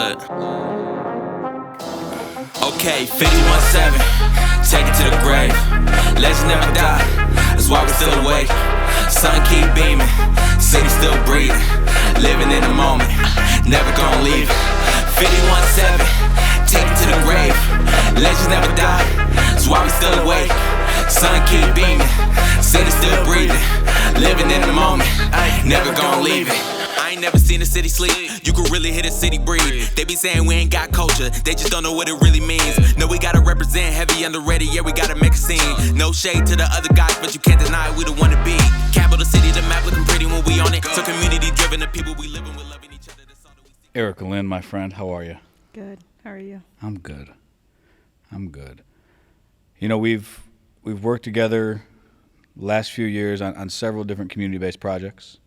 Look. Okay, 51-7, take it to the grave. Legends never die, that's why we still awake. Sun keep beaming, city still breathing. Living in the moment, never gonna leave it. 51-7, take it to the grave. Legends never die, that's why we still awake. Sun keep beaming, city still breathing. Living in the moment, never gonna leave it. I ain't never seen a city sleep. You can really hit a city breathe. They be saying we ain't got culture, they just don't know what it really means. No, we gotta represent, heavy underrated, yeah, we gotta make a scene. No shade to the other guys, but you can't deny we the one to be. Capital city, the map looking pretty when we on it. So community driven, the people we living with, loving each other. Erica Lynn, my friend, how are you? Good. How are you? I'm good. You know, we've worked together last few years on several different community-based projects.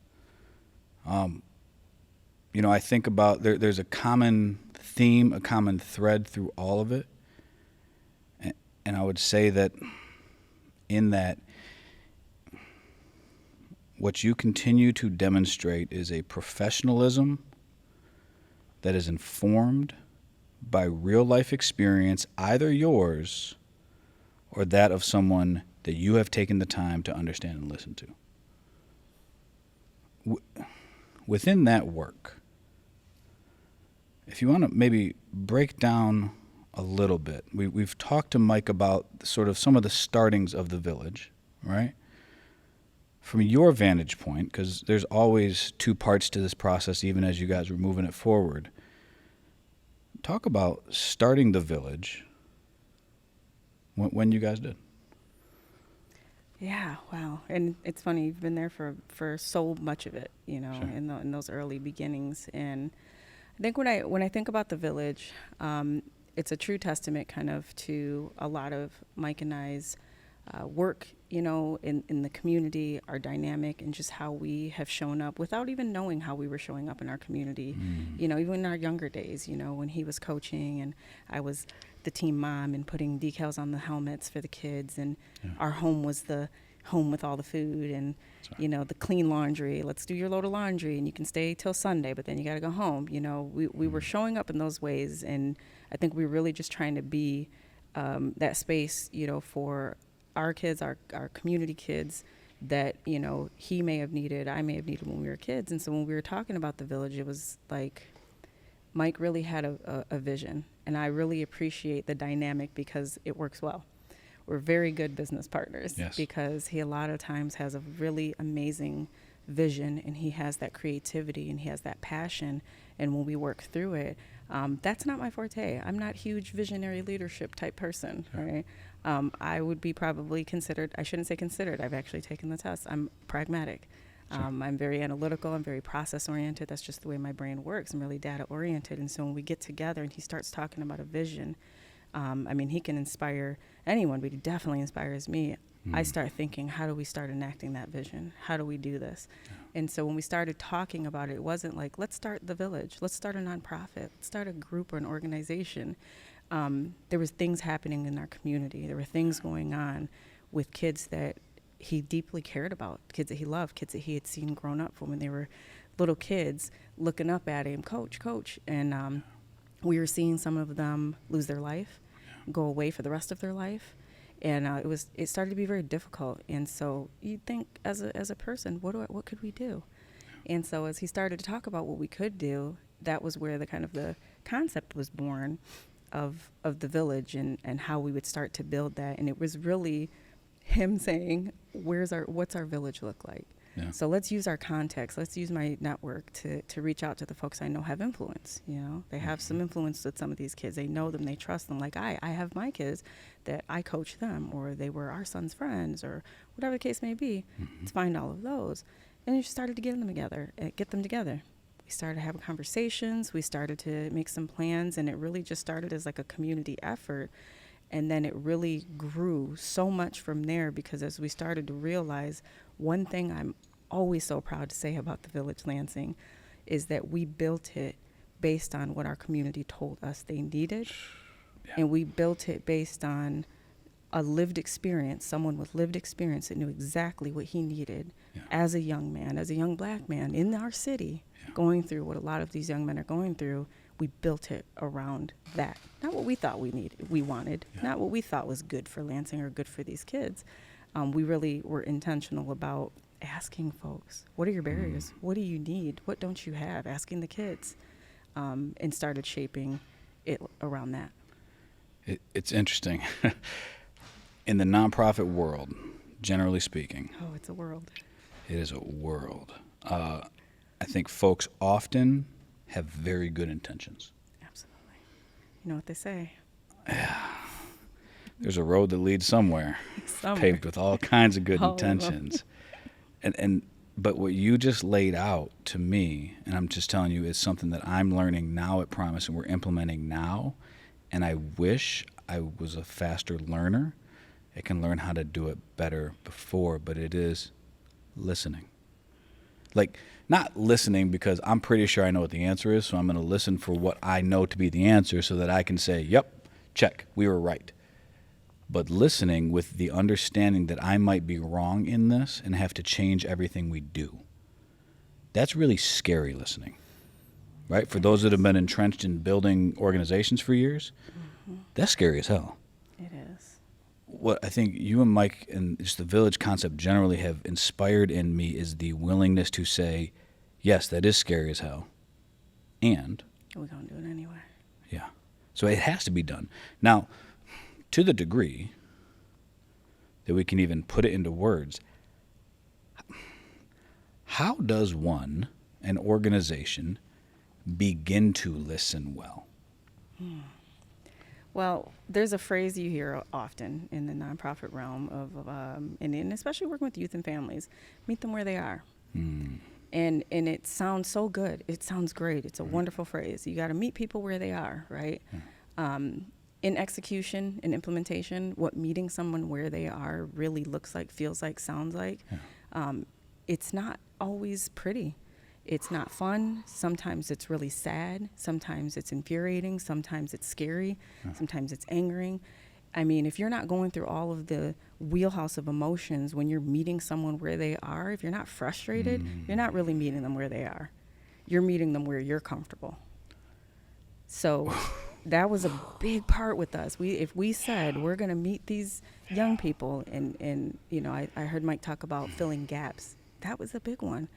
You know, I think about there's a common theme, a common thread through all of it. And I would say that in that, what you continue to demonstrate is a professionalism that is informed by real life experience, either yours or that of someone that you have taken the time to understand and listen to. Within that work, if you want to maybe break down a little bit, we've talked to Mike about sort of some of the startings of the village, right? From your vantage point, because there's always two parts to this process, even as you guys were moving it forward. Talk about starting the village when you guys did. Yeah, wow. And it's funny, you've been there for so much of it, you know, Sure. in those early beginnings. And I think when I think about the village, it's a true testament kind of to a lot of Mike and I's work, you know, in the community, our dynamic, and just how we have shown up without even knowing how we were showing up in our community. You know, even in our younger days, you know, when he was coaching and I was the team mom and putting decals on the helmets for the kids, and our home was the home with all the food and, you know, the clean laundry. Let's do your load of laundry and you can stay till Sunday, but then you got to go home. You know, we were showing up in those ways, and I think we were really just trying to be that space, you know, for our kids, our community kids, that, you know, he may have needed, I may have needed when we were kids. And so when we were talking about the village, it was like Mike really had a vision, and I really appreciate the dynamic because it works well. We're very good business partners. Yes. Because he a lot of times has a really amazing vision, and he has that creativity and he has that passion. And when we work through it, that's not my forte. I'm not huge visionary leadership type person, right? I would be probably considered, I shouldn't say considered, I've actually taken the test. I'm pragmatic. I'm very analytical. I'm very process oriented. That's just the way my brain works. I'm really data oriented. And so when we get together and he starts talking about a vision, I mean, he can inspire anyone, but he definitely inspires me. I start thinking, how do we start enacting that vision? How do we do this? And so when we started talking about it, it wasn't like, let's start the village. Let's start a nonprofit. Let's start a group or an organization. There was things happening in our community. There were things going on with kids that he deeply cared about, kids that he loved, kids that he had seen grown up from when they were little kids, looking up at him, coach. And we were seeing some of them lose their life, go away for the rest of their life. And it started to be very difficult. And so you think as a person, what could we do? And so as he started to talk about what we could do, that was where the concept was born of the village and how we would start to build that. And it was really him saying, what's our village look like? Yeah. So let's use our context. Let's use my network to reach out to the folks I know have influence. You know, they have some influence with some of these kids. They know them, they trust them. Like I have my kids that I coach them, or they were our son's friends, or whatever the case may be. Let's find all of those. And we started to get them together. We started having conversations. We started to make some plans, and it really just started as like a community effort. And then it really grew so much from there, because as we started to realize, one thing I'm always so proud to say about the Village Lansing is that we built it based on what our community told us they needed. Yeah. And we built it based on a lived experience, someone with lived experience that knew exactly what he needed as a young man, as a young black man in our city, going through what a lot of these young men are going through. we built it around that. Not what we thought we wanted, not what we thought was good for Lansing or good for these kids. We really were intentional about asking folks, what are your barriers? What do you need? What don't you have? Asking the kids, and started shaping it around that. It's interesting. In the nonprofit world, generally speaking. Oh, it's a world. It is a world. I think folks often have very good intentions. Absolutely. You know what they say. There's a road that leads somewhere. Paved with all kinds of good intentions. But what you just laid out to me, and I'm just telling you, is something that I'm learning now at Promise and we're implementing now. And I wish I was a faster learner. I can learn how to do it better before, but it is listening. Like, not listening because I'm pretty sure I know what the answer is, so I'm going to listen for what I know to be the answer so that I can say, yep, check, we were right. But listening with the understanding that I might be wrong in this and have to change everything we do. That's really scary listening, right? For those that have been entrenched in building organizations for years, that's scary as hell. It is. What I think you and Mike and just the Village concept generally have inspired in me is the willingness to say, yes, that is scary as hell. And we're going to do it anyway. Yeah. So it has to be done. Now, to the degree that we can even put it into words, how does an organization, begin to listen well? Well, there's a phrase you hear often in the nonprofit realm and especially working with youth and families, meet them where they are. And it sounds so good. It sounds great. It's a wonderful phrase. You got to meet people where they are, right? In execution and implementation, what meeting someone where they are really looks like, feels like, sounds like, it's not always pretty. It's not fun. Sometimes it's really sad. Sometimes it's infuriating. Sometimes it's scary. Sometimes it's angering. I mean, if you're not going through all of the wheelhouse of emotions when you're meeting someone where they are, if you're not frustrated, you're not really meeting them where they are. You're meeting them where you're comfortable. So that was a big part with us. If we said we're going to meet these young people, and you know, I heard Mike talk about filling gaps. That was a big one.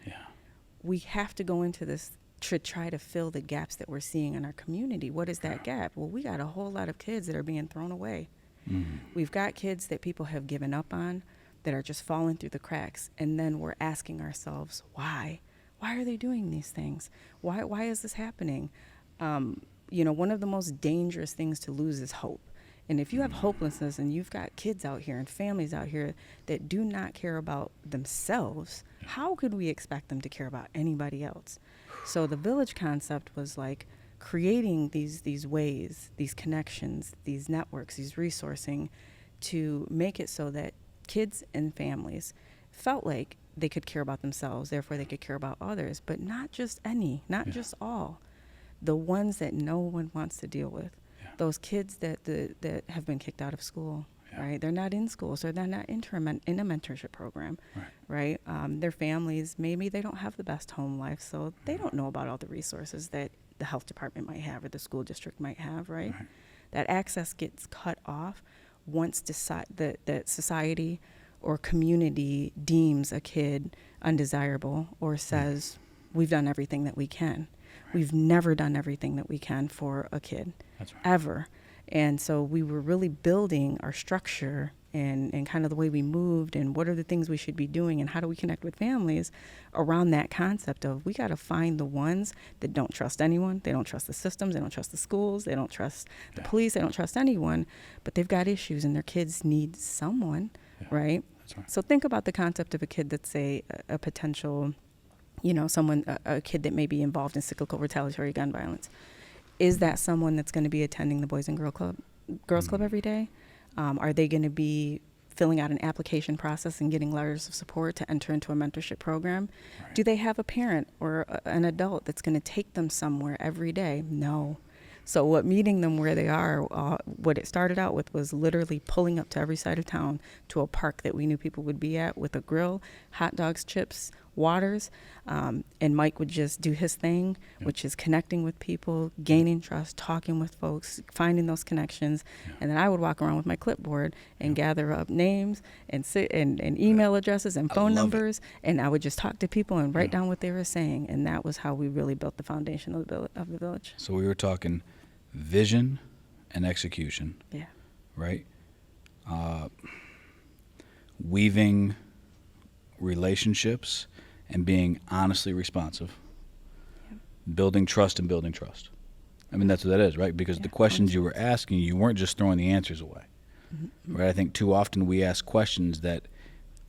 We have to go into this to try to fill the gaps that we're seeing in our community. What is that gap? Well, we got a whole lot of kids that are being thrown away. We've got kids that people have given up on, that are just falling through the cracks. And then we're asking ourselves, why? Why are they doing these things? Why is this happening? You know, one of the most dangerous things to lose is hope. And if you have hopelessness and you've got kids out here and families out here that do not care about themselves, how could we expect them to care about anybody else? So the Village concept was like creating these ways, these connections, these networks, these resourcing to make it so that kids and families felt like they could care about themselves, therefore they could care about others, but not just not just all. The ones that no one wants to deal with. Those kids that have been kicked out of school, right? They're not in school, so they're not in a mentorship program, right? Their families, maybe they don't have the best home life, so they don't know about all the resources that the health department might have or the school district might have, right? That access gets cut off once that society or community deems a kid undesirable or says, we've done everything that we can. We've never done everything that we can for a kid, ever. And so we were really building our structure and kind of the way we moved and what are the things we should be doing and how do we connect with families around that concept of we got to find the ones that don't trust anyone. They don't trust the systems. They don't trust the schools. They don't trust the police. They don't trust anyone. But they've got issues and their kids need someone, right? So think about the concept of a kid that's a potential, you know, a kid that may be involved in cyclical retaliatory gun violence. Is that someone that's going to be attending the Boys and Girls Club every day? Are they going to be filling out an application process and getting letters of support to enter into a mentorship program? Do they have a parent or an adult that's going to take them somewhere every day? No. So what meeting them where they are, what it started out with was literally pulling up to every side of town to a park that we knew people would be at with a grill, hot dogs, chips, waters, and Mike would just do his thing, which is connecting with people, gaining trust, talking with folks, finding those connections, and then I would walk around with my clipboard and gather up names and email addresses and phone numbers, and I would just talk to people and write down what they were saying, and that was how we really built the foundation of the village. So we were talking vision and execution. Yeah. Right? Weaving relationships and being honestly responsive. Building trust and building trust. I mean, that's what that is, right? Because the questions you were asking, you weren't just throwing the answers away. Right? I think too often we ask questions that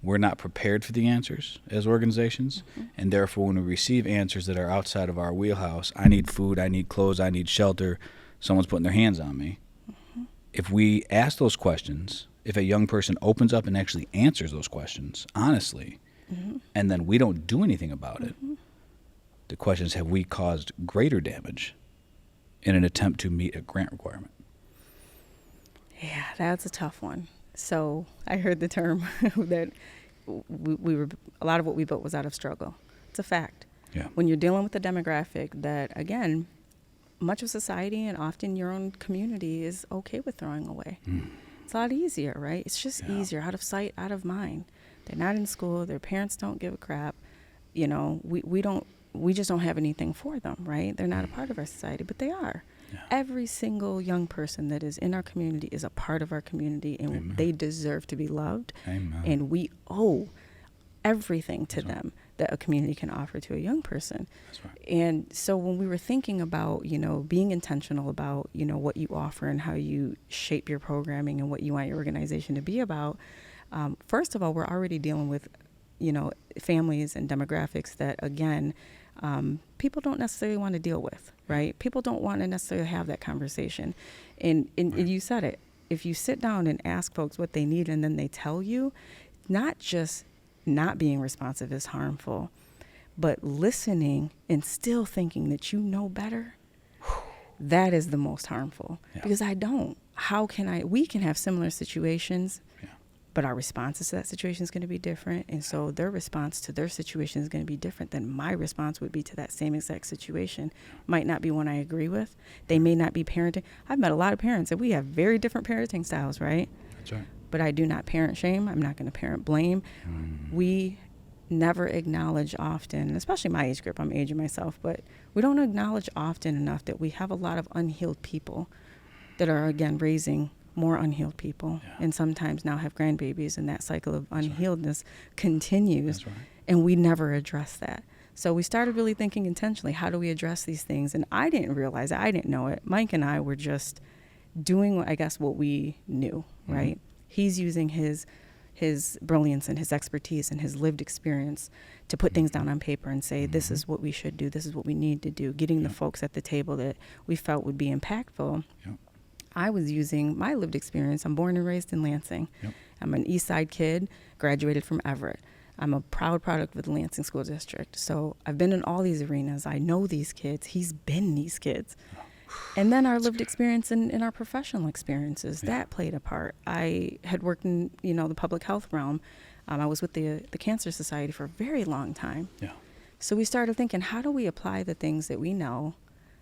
we're not prepared for the answers as organizations, and therefore when we receive answers that are outside of our wheelhouse, I need food, I need clothes, I need shelter, someone's putting their hands on me. If we ask those questions, if a young person opens up and actually answers those questions honestly, and then we don't do anything about it, the question is, have we caused greater damage in an attempt to meet a grant requirement? Yeah, that's a tough one. So I heard the term that we were, a lot of what we built was out of struggle. It's a fact. Yeah. When you're dealing with a demographic that, again, much of society and often your own community is okay with throwing away. It's a lot easier, right? It's just easier, out of sight, out of mind. They're not in school. Their parents don't give a crap. You know, we just don't have anything for them, right? They're not a part of our society, but they are. Yeah. Every single young person that is in our community is a part of our community, and they deserve to be loved. Amen. And we owe everything to them that a community can offer to a young person. That's right. And so when we were thinking about, you know, being intentional about, you know, what you offer and how you shape your programming and what you want your organization to be about, first of all, we're already dealing with, you know, families and demographics that, again, people don't necessarily want to deal with, right? People don't want to necessarily have that conversation. And you said it. If you sit down and ask folks what they need and then they tell you, not just not being responsive is harmful, but listening and still thinking that you know better, that is the most harmful. Because I don't. How can we can have similar situations, but our responses to that situation is going to be different. And so their response to their situation is going to be different than my response would be to that same exact situation. Might not be one I agree with. They may not be parenting. I've met a lot of parents and we have very different parenting styles, right? That's right. But I do not parent shame. I'm not going to parent blame. We never acknowledge often, especially my age group, I'm aging myself, but we don't acknowledge often enough that we have a lot of unhealed people that are, again, raising more unhealed people, and sometimes now have grandbabies, and that cycle of unhealedness continues. That's right. And we never address that. So we started really thinking intentionally, how do we address these things? And I didn't realize it. I didn't know it. Mike and I were just doing, I guess, what we knew, right? He's using his brilliance and his expertise and his lived experience to put things down on paper and say, this is what we should do, this is what we need to do, getting the folks at the table that we felt would be impactful. I was using my lived experience. I'm born and raised in Lansing. I'm an East Side kid, graduated from Everett. I'm a proud product of the Lansing School District. So I've been in all these arenas. I know these kids. He's been these kids. And then our lived experience in our professional experiences, that played a part. I had worked in, you know, the public health realm. I was with the Cancer Society for a very long time. So we started thinking, how do we apply the things that we know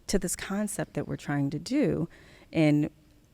to this concept that we're trying to do? And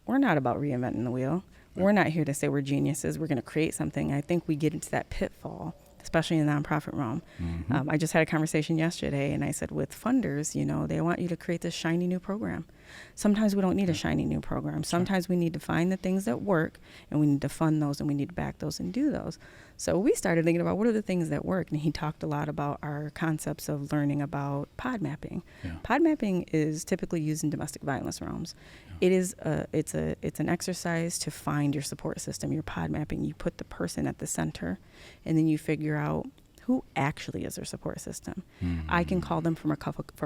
we're not about reinventing the wheel. We're not here to say we're geniuses. We're going to create something. I think we get into that pitfall, especially in the nonprofit realm. I just had a conversation yesterday, and I said, with funders, you know, they want you to create this shiny new program. Sometimes we don't need a shiny new program. Sometimes we need to find the things that work, and we need to fund those, and we need to back those and do those. So we started thinking about what are the things that work, and he talked a lot about our concepts of learning about pod mapping. Pod mapping is typically used in domestic violence realms. It is it's an exercise to find your support system, your pod mapping. You put the person at the center, and then you figure out who actually is their support system. I can call them for a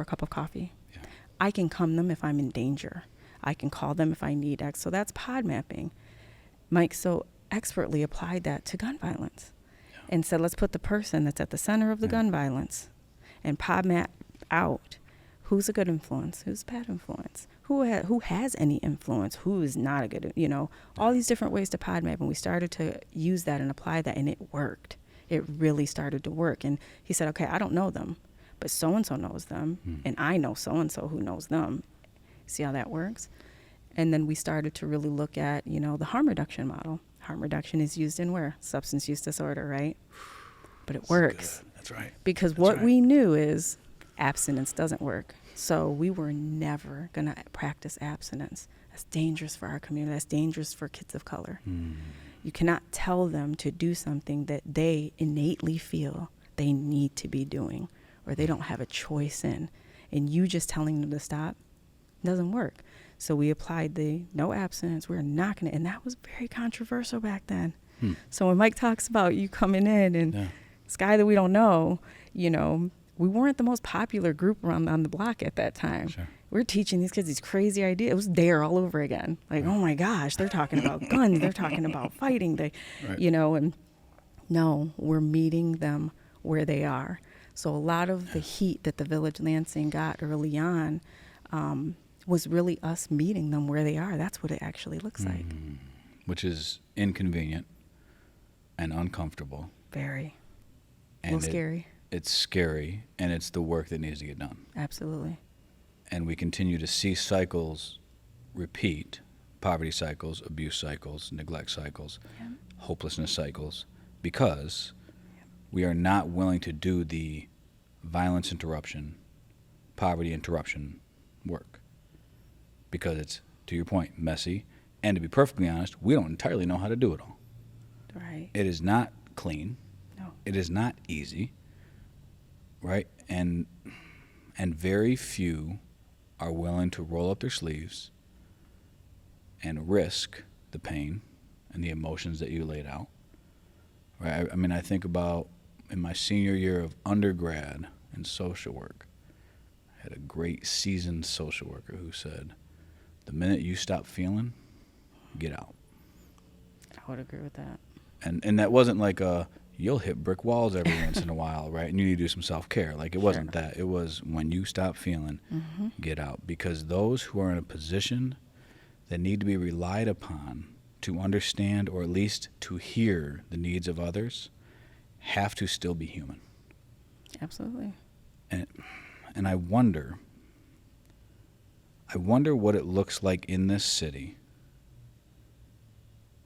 cup of coffee. I can come them if I'm in danger. I can call them if I need X. So that's pod mapping. Mike so expertly applied that to gun violence and said, let's put the person that's at the center of the gun violence and pod map out who's a good influence, who's a bad influence, who has any influence, who is not a good, you know, all these different ways to pod map. And we started to use that and apply that, and it worked. it really started to work. And he said, okay, I don't know them, but so-and-so knows them, and I know so-and-so who knows them. See how that works? And then we started to really look at, the harm reduction model. Harm reduction is used in where? Substance use disorder, right? But it works. Good. That's right. Because what we knew is abstinence doesn't work. So we were never going to practice abstinence. That's dangerous for our community. That's dangerous for kids of color. You cannot tell them to do something that they innately feel they need to be doing or they don't have a choice in. And you just telling them to stop doesn't work. So we applied the no abstinence. We're not going to, and that was very controversial back then. So when Mike talks about you coming in and this guy that we don't know, we weren't the most popular group around on the block at that time. Sure. We're teaching these kids these crazy ideas. It was DARE all over again. Like, oh my gosh, they're talking about guns. They're talking about fighting. And no, we're meeting them where they are. So a lot of the heat that the Village Lansing got early on was really us meeting them where they are. That's what it actually looks like. Which is inconvenient and uncomfortable. Very. And a little scary. It's scary, and it's the work that needs to get done. Absolutely. And we continue to see cycles repeat, poverty cycles, abuse cycles, neglect cycles, hopelessness cycles, because we are not willing to do the violence interruption, poverty interruption work. Because it's, to your point, messy, and to be perfectly honest, we don't entirely know how to do it all. Right. It is not clean. No. It is not easy. Right? And very few are willing to roll up their sleeves and risk the pain and the emotions that you laid out. Right? I mean, I think about in my senior year of undergrad in social work, I had a great seasoned social worker who said, the minute you stop feeling, get out. I would agree with that. And that wasn't like you'll hit brick walls every once in a while, right? And you need to do some self-care. Like, it wasn't that. It was when you stop feeling, get out. Because those who are in a position that need to be relied upon to understand or at least to hear the needs of others have to still be human. Absolutely. And I wonder what it looks like in this city.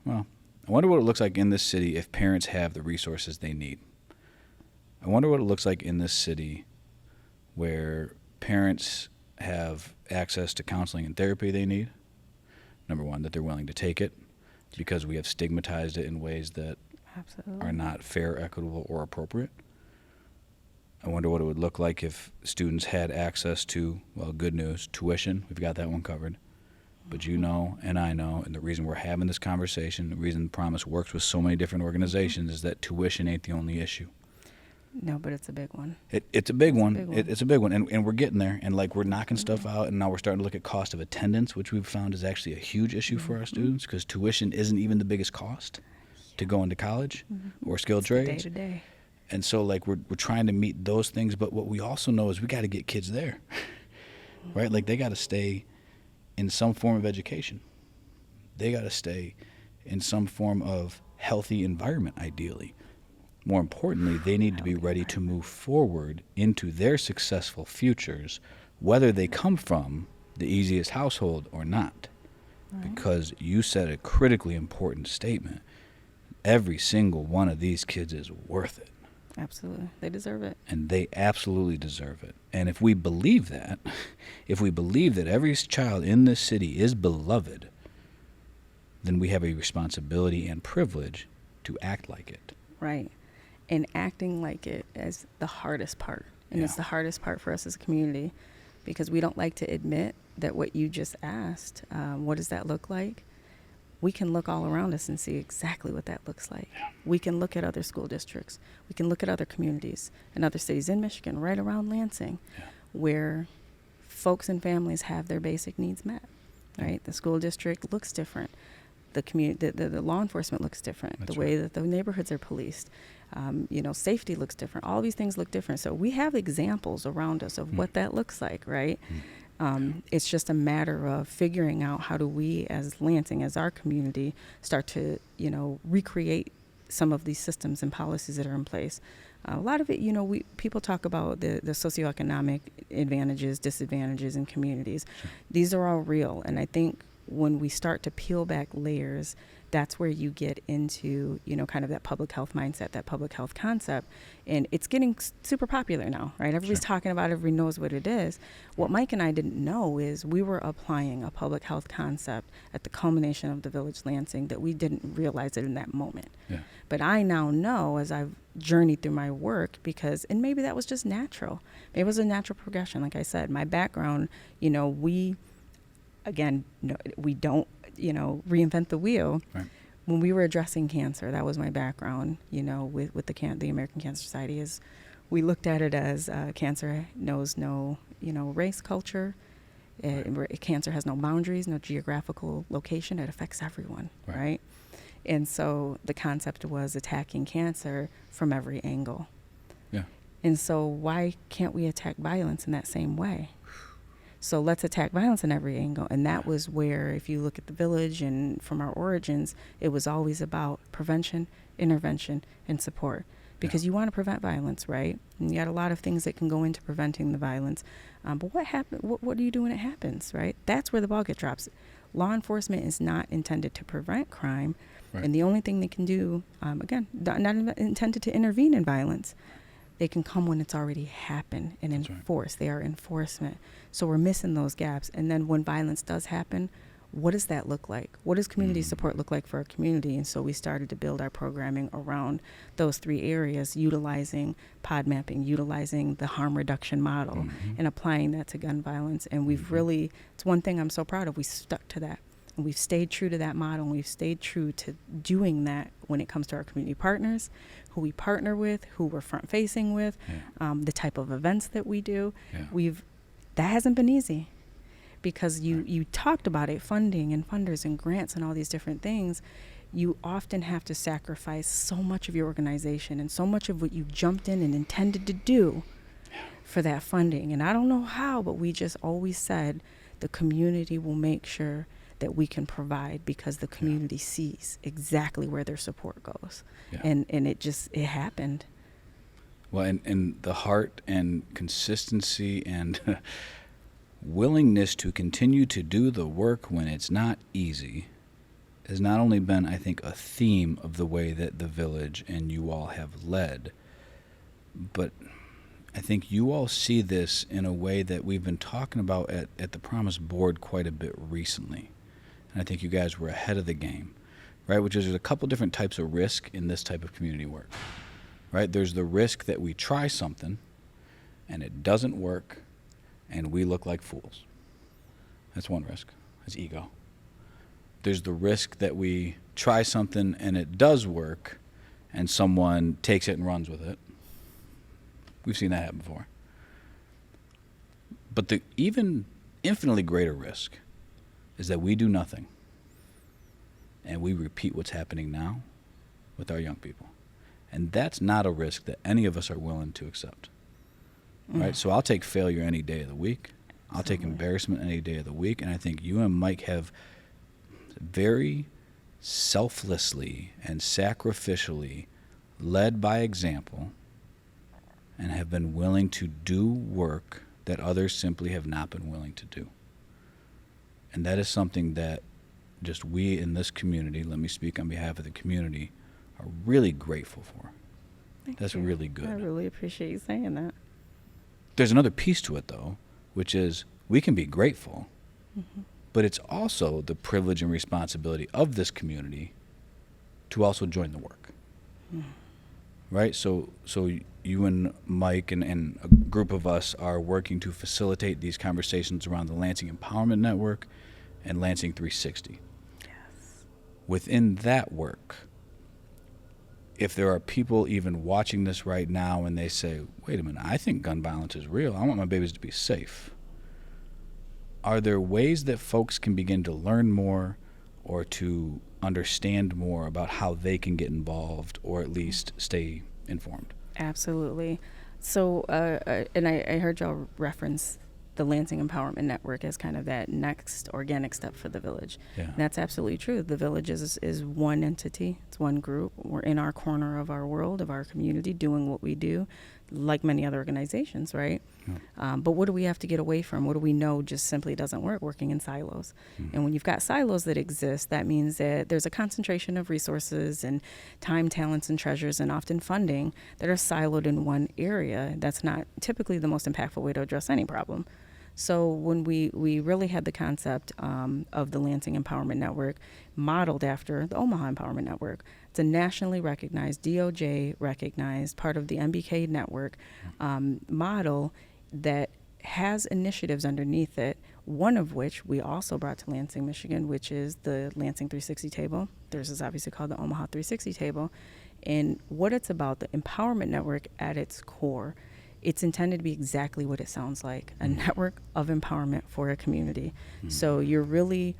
Well, I wonder what it looks like in this city if parents have the resources they need. I wonder what it looks like in this city where parents have access to counseling and therapy they need. Number one, that they're willing to take it because we have stigmatized it in ways that are not fair, equitable, or appropriate. I wonder what it would look like if students had access to, well, good news, tuition. We've got that one covered. But you know, and I know, and the reason we're having this conversation, the reason Promise works with so many different organizations is that tuition ain't the only issue. No, but it's a big one. It's a big one. It's a big one. And we're getting there. And, like, we're knocking stuff out. And now we're starting to look at cost of attendance, which we've found is actually a huge issue for our students because tuition isn't even the biggest cost to go into college or skilled trades. Day to day. And so, like, we're trying to meet those things. But what we also know is we got to get kids there, right? Like, they got to stay in some form of education. They got to stay in some form of healthy environment, ideally. More importantly, they need to be ready to move forward into their successful futures, whether they come from the easiest household or not. Right. Because you said a critically important statement. Every single one of these kids is worth it. Absolutely. They deserve it. And they absolutely deserve it. And if we believe that, if we believe that every child in this city is beloved, then we have a responsibility and privilege to act like it. Right. And acting like it is the hardest part. And it's the hardest part for us as a community because we don't like to admit that what you just asked, what does that look like? We can look all around us and see exactly what that looks like. Yeah. We can look at other school districts. We can look at other communities and other cities in Michigan, right around Lansing, where folks and families have their basic needs met, right? The school district looks different. The community, the law enforcement looks different. That's the way that the neighborhoods are policed, safety looks different. All these things look different. So we have examples around us of what that looks like, right? It's just a matter of figuring out how do we as Lansing, as our community, start to, recreate some of these systems and policies that are in place. A lot of it, people talk about the socioeconomic advantages, disadvantages in communities. Sure. These are all real. And I think when we start to peel back layers, that's where you get into, kind of that public health mindset, that public health concept. And it's getting super popular now, right? Everybody's talking about it, everybody knows what it is. What Mike and I didn't know is we were applying a public health concept at the culmination of the Village Lansing that we didn't realize it in that moment. Yeah. But I now know as I've journeyed through my work and maybe that was just natural. Maybe it was a natural progression. Like I said, my background, we don't, reinvent the wheel. Right. When we were addressing cancer, that was my background, with the American Cancer Society, is we looked at it as cancer knows no, race, culture. Right. Cancer has no boundaries, no geographical location. It affects everyone, right? And so the concept was attacking cancer from every angle. Yeah. And so why can't we attack violence in that same way? So let's attack violence in every angle. And that was where, if you look at the Village and from our origins, it was always about prevention, intervention, and support. Because you want to prevent violence, right? And you got a lot of things that can go into preventing the violence. But what do you do when it happens, right? That's where the ball gets dropped. Law enforcement is not intended to prevent crime. Right. And the only thing they can do, not intended to intervene in violence. They can come when it's already happened and enforce. Right. They are enforcement. So we're missing those gaps. And then when violence does happen, what does that look like? What does community support look like for our community? And so we started to build our programming around those three areas, utilizing pod mapping, utilizing the harm reduction model, and applying that to gun violence. And we've really, it's one thing I'm so proud of, we stuck to that. And we've stayed true to that model, and we've stayed true to doing that when it comes to our community partners, who we partner with, who we're front-facing with, the type of events that we do. Yeah. That hasn't been easy, because you talked about it, funding and funders and grants and all these different things. You often have to sacrifice so much of your organization and so much of what you jumped in and intended to do for that funding. And I don't know how, but we just always said the community will make sure that we can provide, because the community sees exactly where their support goes. Yeah. And it happened. Well, and the heart and consistency and willingness to continue to do the work when it's not easy has not only been, I think, a theme of the way that the Village and you all have led, but I think you all see this in a way that we've been talking about at the Promise Board quite a bit recently. And I think you guys were ahead of the game, right? Which is, there's a couple different types of risk in this type of community work, right? There's the risk that we try something and it doesn't work and we look like fools. That's one risk. That's ego. There's the risk that we try something and it does work and someone takes it and runs with it. We've seen that happen before. But the even infinitely greater risk is that we do nothing and we repeat what's happening now with our young people. And that's not a risk that any of us are willing to accept. Right? So I'll take failure any day of the week. I'll take embarrassment any day of the week. And I think you and Mike have very selflessly and sacrificially led by example and have been willing to do work that others simply have not been willing to do. And that is something that just we in this community, let me speak on behalf of the community, are really grateful for. That's really good. I really appreciate you saying that. There's another piece to it, though, which is we can be grateful, but it's also the privilege and responsibility of this community to also join the work. Right? So you and Mike and a group of us are working to facilitate these conversations around the Lansing Empowerment Network and Lansing 360. Yes. Within that work, if there are people even watching this right now and they say, wait a minute, I think gun violence is real. I want my babies to be safe. Are there ways that folks can begin to learn more or to understand more about how they can get involved or at least stay informed? Absolutely. So, and I heard y'all reference the Lansing Empowerment Network as kind of that next organic step for the village. Yeah. And that's absolutely true. The village is one entity. It's one group. We're in our corner of our world, of our community, doing what we do, like many other organizations, right? Yeah. But what do we have to get away from? What do we know just simply doesn't work, working in silos? And when you've got silos that exist, that means that there's a concentration of resources and time, talents, and treasures, and often funding that are siloed in one area. That's not typically the most impactful way to address any problem. So when we really had the concept of the Lansing Empowerment Network modeled after the Omaha Empowerment Network, it's a nationally recognized, DOJ recognized, part of the MBK network model that has initiatives underneath it, one of which we also brought to Lansing, Michigan, which is the Lansing 360 table. Theirs is obviously called the Omaha 360 table. And what it's about, the Empowerment Network at its core, it's intended to be exactly what it sounds like, a network of empowerment for a community. So you're really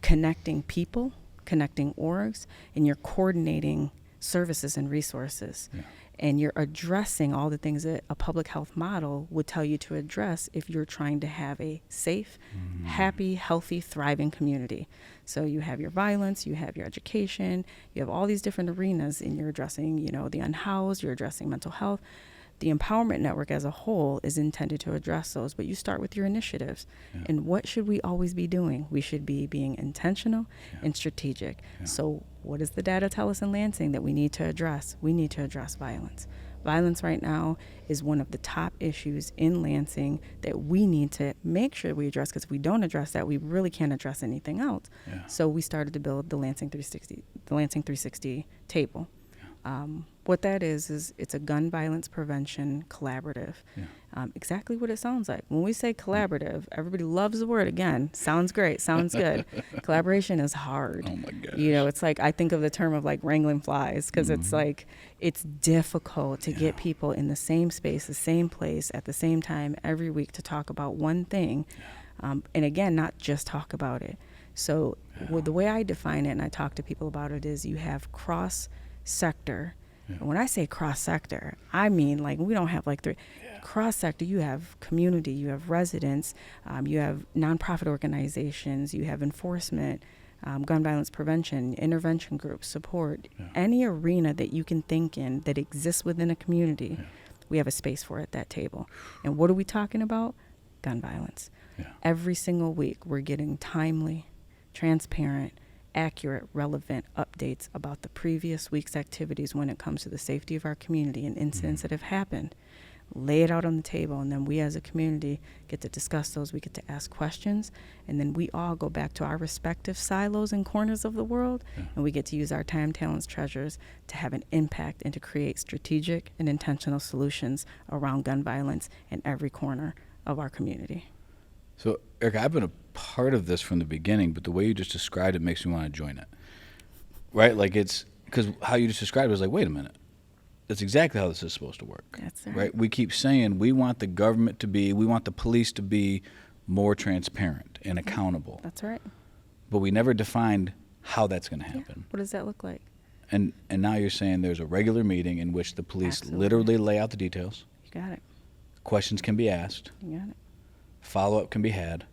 connecting people, connecting orgs, and you're coordinating services and resources. Yeah. And you're addressing all the things that a public health model would tell you to address if you're trying to have a safe, happy, healthy, thriving community. So you have your violence, you have your education, you have all these different arenas, and you're addressing, the unhoused, you're addressing mental health. The Empowerment Network as a whole is intended to address those, but you start with your initiatives. Yeah. And what should we always be doing? We should be being intentional and strategic. Yeah. So what does the data tell us in Lansing that we need to address? We need to address violence. Violence right now is one of the top issues in Lansing that we need to make sure we address, because if we don't address that, we really can't address anything else. Yeah. So we started to build the Lansing 360 table. What that is it's a gun violence prevention collaborative. Yeah. Exactly what it sounds like. When we say collaborative, everybody loves the word. Again, sounds great, sounds good. Collaboration is hard. Oh my gosh. It's like, I think of the term of like wrangling flies, because it's like, it's difficult to get people in the same space, the same place, at the same time every week to talk about one thing. And again, not just talk about it. So the way I define it, and I talk to people about it, is you have cross-sector. And when I say cross-sector, I mean, like, we don't have like three. Cross-sector, you have community, you have residents, you have nonprofit organizations, you have enforcement, gun violence prevention, intervention groups, support. Any arena that you can think in that exists within a community, we have a space for at that table. And what are we talking about? Gun violence. Every single week, we're getting timely, transparent, accurate, relevant updates about the previous week's activities when it comes to the safety of our community and incidents that have happened. Lay it out on the table, and then we as a community get to discuss those. We get to ask questions, and then we all go back to our respective silos and corners of the world, and we get to use our time, talents, treasures to have an impact and to create strategic and intentional solutions around gun violence in every corner of our community. So, Erica, I've been a part of this from the beginning, but the way you just described it makes me want to join it. Right? Like, it's because how you just described it was like, wait a minute. That's exactly how this is supposed to work. That's right. We keep saying we want the government to be, we want the police to be more transparent and accountable. That's right. But we never defined how that's going to happen. What does that look like? And now you're saying there's a regular meeting in which the police Absolutely. literally lay out the details. You got it. Questions can be asked. You got it. Follow-up can be had.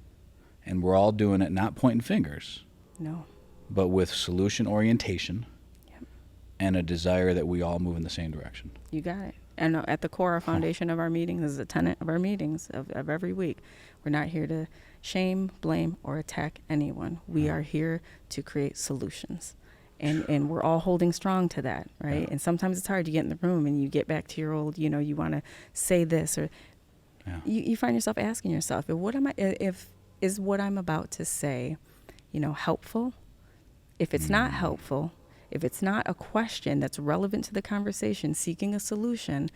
And we're all doing it not pointing fingers. No. But with solution orientation. Yep. And a desire that we all move in the same direction. You got it. And at the core, our foundation of our meetings, this is a tenet of our meetings of every week. We're not here to shame, blame, or attack anyone. We are here to create solutions. And we're all holding strong to that, right? And sometimes it's hard to get in the room and you get back to your old, you want to say this, or you find yourself asking yourself, is what I'm about to say, helpful? If it's not helpful, if it's not a question that's relevant to the conversation, seeking a solution,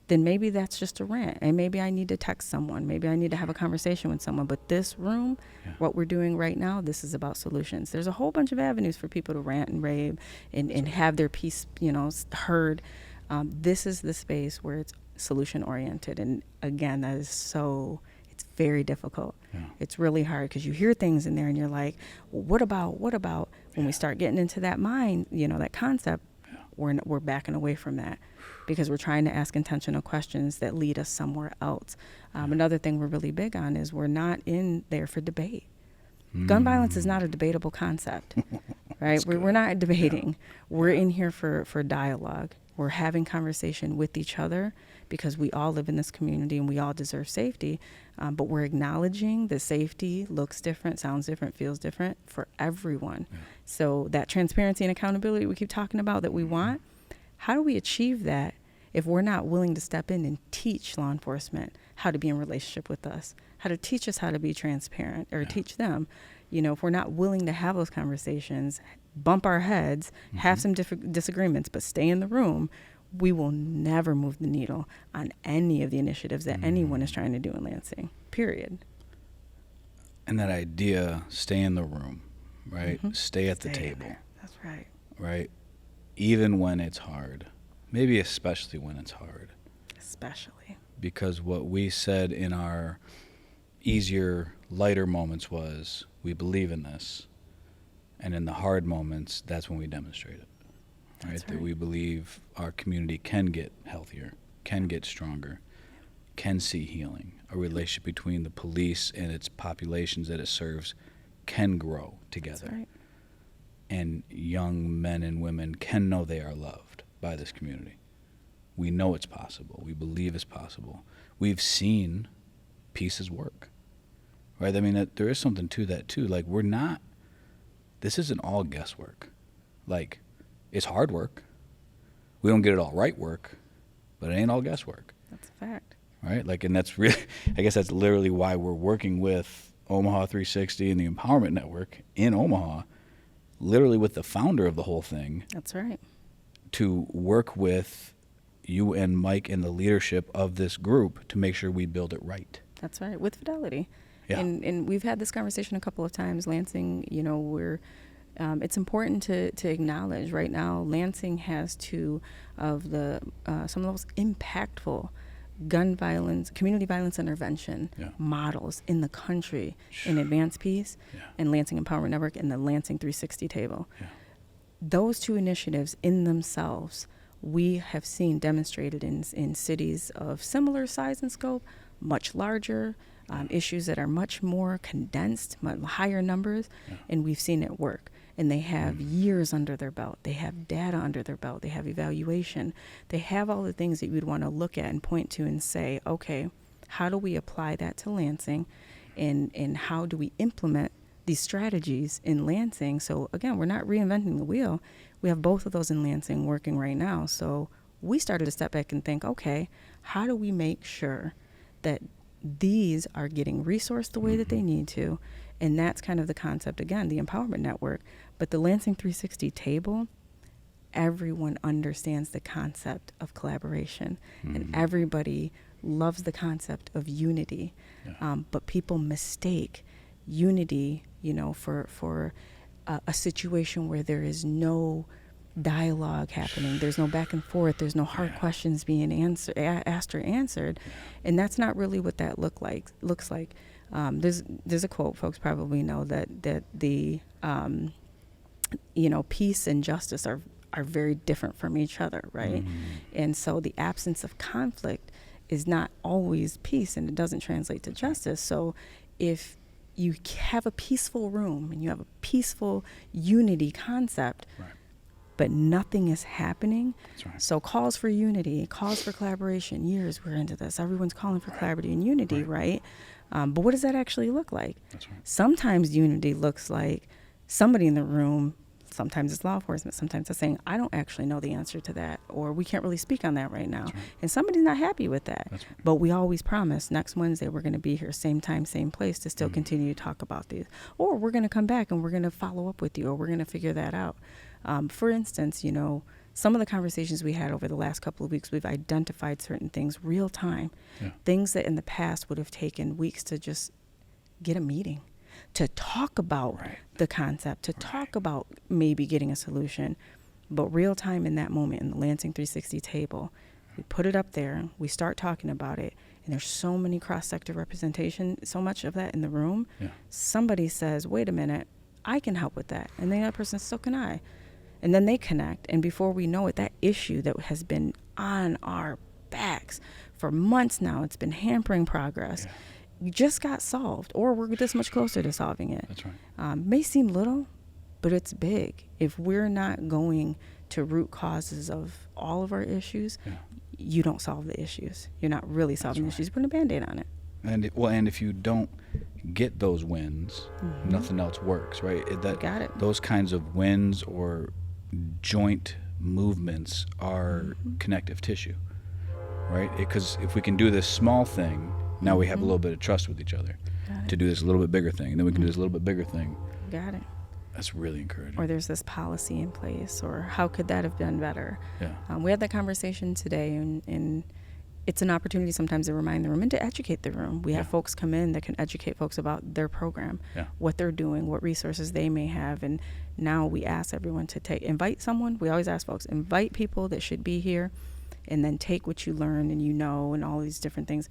then maybe that's just a rant. And maybe I need to text someone. Maybe I need to have a conversation with someone. But this room, what we're doing right now, this is about solutions. There's a whole bunch of avenues for people to rant and rave and have their piece, heard. This is the space where it's solution oriented. And again, that is it's very difficult. It's really hard because you hear things in there and you're like, well, what about? When we start getting into that mind, that concept, we're backing away from that because we're trying to ask intentional questions that lead us somewhere else. Another thing we're really big on is we're not in there for debate. Gun violence is not a debatable concept, right? We're not debating. We're in here for dialogue. We're having conversation with each other because we all live in this community and we all deserve safety. But we're acknowledging that safety looks different, sounds different, feels different for everyone. Yeah. So that transparency and accountability we keep talking about that we want, how do we achieve that if we're not willing to step in and teach law enforcement how to be in relationship with us, how to teach us how to be transparent, or teach them, if we're not willing to have those conversations, bump our heads, have some disagreements, but stay in the room, we will never move the needle on any of the initiatives that anyone is trying to do in Lansing, period. And that idea, stay in the room, right? Stay at the table. That's right. Right? Even when it's hard. Maybe especially when it's hard. Especially. Because what we said in our easier, lighter moments was, we believe in this. And in the hard moments, that's when we demonstrate it. Right? That we believe our community can get healthier, can get stronger, can see healing. A relationship between the police and its populations that it serves can grow together. That's right. And young men and women can know they are loved by this community. We know it's possible. We believe it's possible. We've seen pieces work. Right? I mean, there is something to that too. Like, this isn't all guesswork. Like, it's hard work. We don't get it all right work, but it ain't all guesswork. That's a fact. Right? Like, and that's really, I guess that's literally why we're working with Omaha 360 and the Empowerment Network in Omaha, literally with the founder of the whole thing. That's right. To work with you and Mike and the leadership of this group to make sure we build it right. That's right, with fidelity. Yeah. And we've had this conversation a couple of times. Lansing, it's important to acknowledge right now, Lansing has two of the some of the most impactful gun violence, community violence intervention models in the country in Advanced Peace and Lansing Empowerment Network and the Lansing 360 table. Yeah. Those two initiatives in themselves, we have seen demonstrated in cities of similar size and scope, much larger, issues that are much more condensed, much higher numbers, and we've seen it work. And they have years under their belt. They have data under their belt. They have evaluation. They have all the things that you'd want to look at and point to and say, okay, how do we apply that to Lansing? And how do we implement these strategies in Lansing? So again, we're not reinventing the wheel. We have both of those in Lansing working right now. So we started to step back and think, okay, how do we make sure that these are getting resourced the way that they need to? And that's kind of the concept, again, the Empowerment Network. But the Lansing 360 table, everyone understands the concept of collaboration. And everybody loves the concept of unity. But people mistake unity, for a situation where there is no dialogue happening. There's no back and forth. There's no hard questions being asked or answered. And that's not really what that looks like. There's a quote folks probably know that the peace and justice are very different from each other, right? And so the absence of conflict is not always peace, and it doesn't translate to justice. So if you have a peaceful room and you have a peaceful unity concept, but nothing is happening. So calls for unity, calls for collaboration, years we're into this. Everyone's calling for collaboration and unity, right? But what does that actually look like? Sometimes unity looks like somebody in the room, sometimes it's law enforcement, sometimes it's saying, I don't actually know the answer to that, or we can't really speak on that right now. And somebody's not happy with that. But we always promise next Wednesday we're going to be here, same time, same place, to still continue to talk about these. Or we're going to come back and we're going to follow up with you, or we're going to figure that out. For instance, some of the conversations we had over the last couple of weeks, we've identified certain things real time, things that in the past would have taken weeks to just get a meeting, to talk about the concept, to talk about maybe getting a solution. But real time in that moment in the Lansing 360 table, we put it up there, we start talking about it, and there's so many cross-sector representation, so much of that in the room. Somebody says, wait a minute, I can help with that. And the other person says, so can I. And then they connect. And before we know it, that issue that has been on our backs for months now, it's been hampering progress, just got solved, or we're this much closer to solving it. That's right. May seem little, but it's big. If we're not going to root causes of all of our issues, you don't solve the issues. You're not really solving the issues. You're putting a Band-Aid on it. And if you don't get those wins, nothing else works, right? Got it. Those kinds of wins or joint movements are connective tissue, right? Because if we can do this small thing, now we have a little bit of trust with each other to do this a little bit bigger thing, and then we can do this a little bit bigger thing. Got it. That's really encouraging. Or there's this policy in place, or how could that have been better? Yeah. We had that conversation today, and it's an opportunity sometimes to remind the room and to educate the room. We have folks come in that can educate folks about their program, what they're doing, what resources they may have. And now we ask everyone to invite someone. We always ask folks, invite people that should be here, and then take what you learn and and all these different things,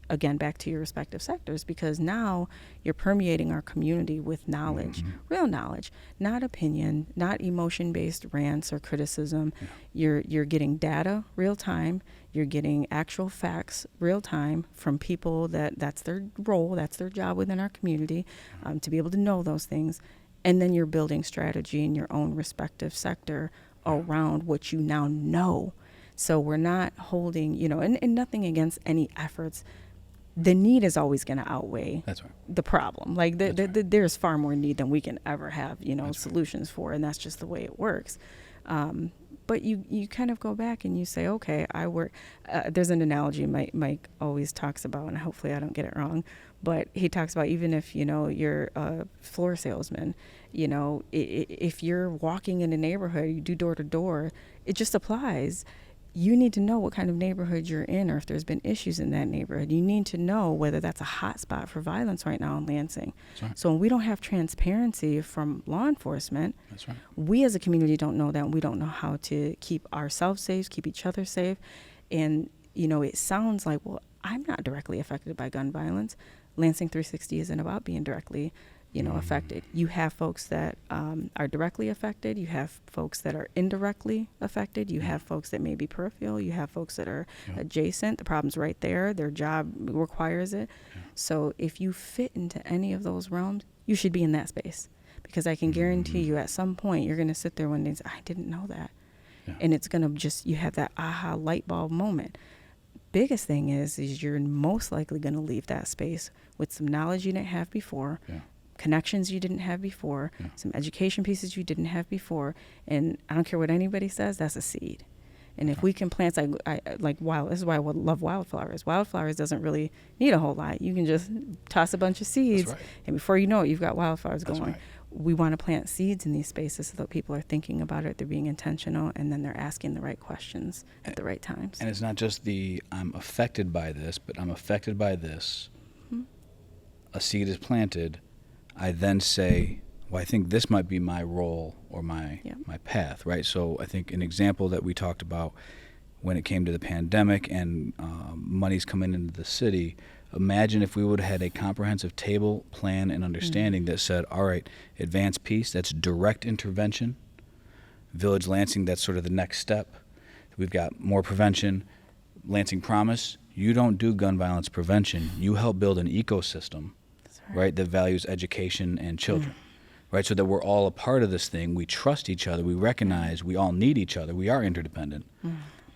again, back to your respective sectors, because now you're permeating our community with knowledge, real knowledge, not opinion, not emotion-based rants or criticism. You're getting data real time. You're getting actual facts real time from people that's their role, that's their job within our community, to be able to know those things. And then you're building strategy in your own respective sector around what you now know. So we're not holding, and nothing against any efforts. The need is always going to outweigh the problem. Like there's far more need than we can ever have, solutions for, and that's just the way it works. But you kind of go back and you say, okay, I work. There's an analogy Mike always talks about, and hopefully I don't get it wrong, but he talks about even if you're a floor salesman, if you're walking in a neighborhood, you do door to door, it just applies. You need to know what kind of neighborhood you're in, or if there's been issues in that neighborhood. You need to know whether that's a hot spot for violence right now in Lansing. So when we don't have transparency from law enforcement, we as a community don't know that. We don't know how to keep ourselves safe, keep each other safe. And, it sounds like, well, I'm not directly affected by gun violence. Lansing 360 isn't about being directly affected. You have folks that are directly affected. You have folks that are indirectly affected. You have folks that may be peripheral. You have folks that are adjacent. The problem's right there. Their job requires it. So if you fit into any of those realms, you should be in that space, because I can guarantee you at some point you're going to sit there one day and say, I didn't know that. And it's going to you have that aha light bulb moment. Biggest thing is you're most likely going to leave that space with some knowledge you didn't have before, connections you didn't have before, some education pieces you didn't have before. And I don't care what anybody says, that's a seed. And if we can plant, this is why I love wildflowers. Wildflowers doesn't really need a whole lot. You can just toss a bunch of seeds, and before you know it, you've got wildflowers going. We want to plant seeds in these spaces so that people are thinking about it, they're being intentional, and then they're asking the right questions at the right times. And it's not just I'm affected by this, but I'm affected by this. A seed is planted. I then say, well, I think this might be my role or my path, right? So I think an example that we talked about when it came to the pandemic and money's coming into the city, imagine if we would have had a comprehensive table, plan, and understanding that said, all right, advanced peace, that's direct intervention. Village Lansing, that's sort of the next step. We've got more prevention. Lansing Promise, you don't do gun violence prevention. You help build an ecosystem, right, that values education and children, right, so that we're all a part of this thing. We trust each other. We recognize we all need each other. We are interdependent,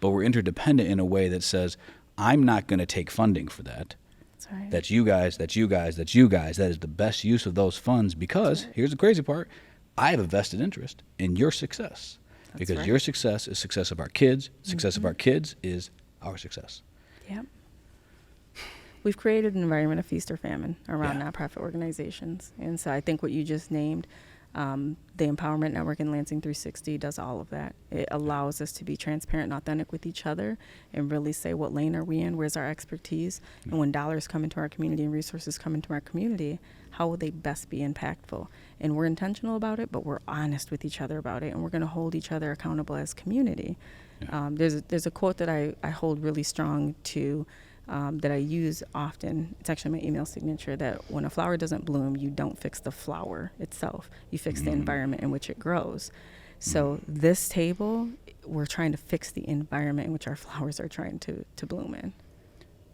but we're interdependent in a way that says, I'm not going to take funding for that. That's you guys, that's you guys, that's you guys. That is the best use of those funds, because here's the crazy part. I have a vested interest in your success, because your success is success of our kids. Success of our kids is our success. Yep. We've created an environment of feast or famine around nonprofit organizations. And so I think what you just named, the Empowerment Network in Lansing 360 does all of that. It allows us to be transparent and authentic with each other and really say, what lane are we in? Where's our expertise? And when dollars come into our community and resources come into our community, how will they best be impactful? And we're intentional about it, but we're honest with each other about it, and we're going to hold each other accountable as community. There's a quote that I hold really strong to, that I use often. It's actually my email signature, that when a flower doesn't bloom, you don't fix the flower itself. You fix the environment in which it grows. So this table, we're trying to fix the environment in which our flowers are trying to bloom in.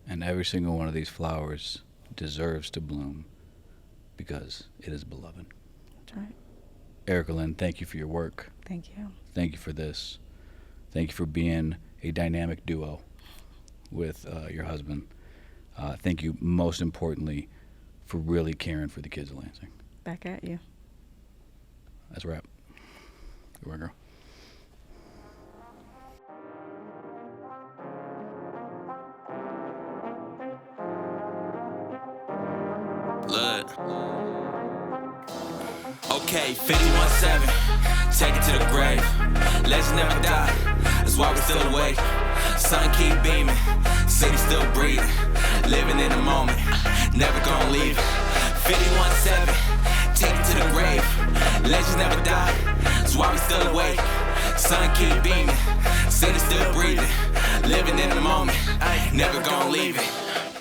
And every single one of these flowers deserves to bloom because it is beloved. That's right. Erica Lynn, thank you for your work. Thank you. Thank you for this. Thank you for being a dynamic duo with your husband. Thank you, most importantly, for really caring for the kids of Lansing. Back at you. That's a wrap. Good work, girl. Look. Okay, 51-7, take it to the grave. Legends never die, that's why we're still awake. Sun keep beaming, city still breathing. Living in the moment, never gonna leave it. 51-7, take it to the grave. Legends never die, that's why we still awake. Sun keep beaming, city still breathing. Living in the moment, never gonna leave it.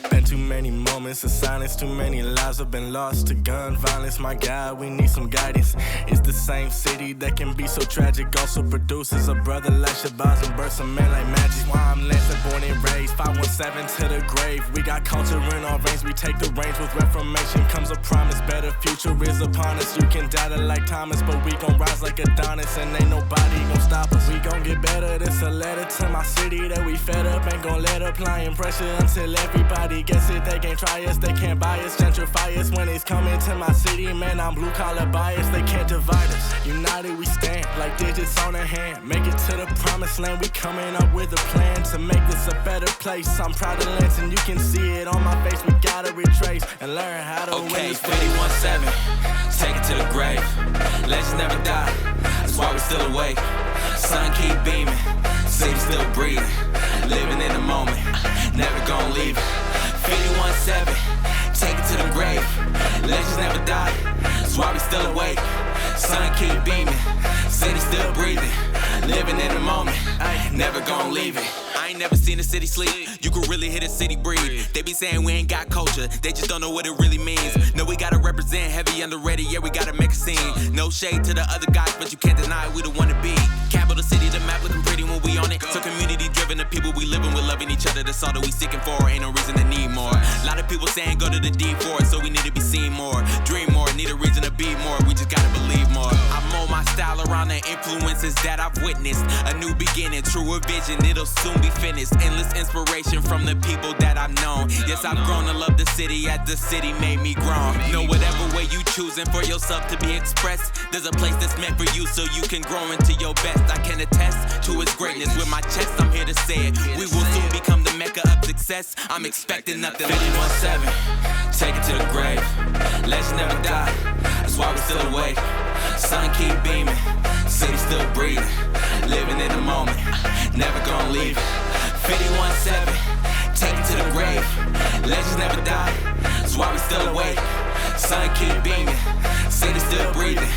Been too many moments of silence, too many lives have been lost to gun violence. My God, we need some guidance. It's the same city that can be so tragic, also produces a brother like Shabazz and births a man like magic. Why I'm Lansing, born and raised, 517 to the grave. We got culture in our veins, we take the reins. With reformation comes a promise, better future is upon us. You can doubt it like Thomas, but we gon' rise like Adonis, and ain't nobody gon' stop us. We gon' get better, this a letter to my city that we fed up. Ain't gon' let applying pressure until everybody guess it. They can't try us, they can't buy us, gentrify us. When it's coming to my city, man, I'm blue collar biased. They can't divide us, united we stand like digits on a hand. Make it to the promised land, we coming up with a plan to make this a better place. I'm proud of Lansing, you can see it on my face. We gotta retrace and learn how to win this race. 51-7, take it to the grave. Legends never die, that's why we still awake. Sun keep beaming, city still breathing. Living in the moment, never gonna leave it. 51-7, take it to the grave. Legends never die, that's why we still awake. Sun keep beaming, city still breathing. Living in the moment, never gonna leave it. I ain't never seen a city sleep. You could really hit a city breathe. They be saying we ain't got culture, they just don't know what it really means. No, we gotta represent heavy underrated, yeah, we gotta make a scene. No shade to the other guys, but you can't deny we the one to be. Capital city, the map looking pretty when we on it. So community driven, the people we living with, loving each other. That's all that we seeking for, ain't no reason to need more. A lot of people saying go to the D for it, so we need to be seen more. Dream more, need a reason to be more, we just gotta believe more. I mold my style around the influences that I've witnessed. A new beginning, truer vision, it'll soon be finished. Endless inspiration from the people that I've known. Yes, I've grown to love the city as the city made me grown. Know whatever way you choosing for yourself to be expressed, there's a place that's meant for you so you can grow into your best. I can attest to its greatness with my chest, I'm here to say it. We will soon become the mecca of success. I'm expecting nothing. 51-7, take it to the grave. Legends never die, that's why we still awake. Sun keep beaming, city still breathing. Living in the moment, never gonna leave it. 51-7, take it to the grave. Legends never die, that's why we still awake. Sun keep beaming, city still breathing.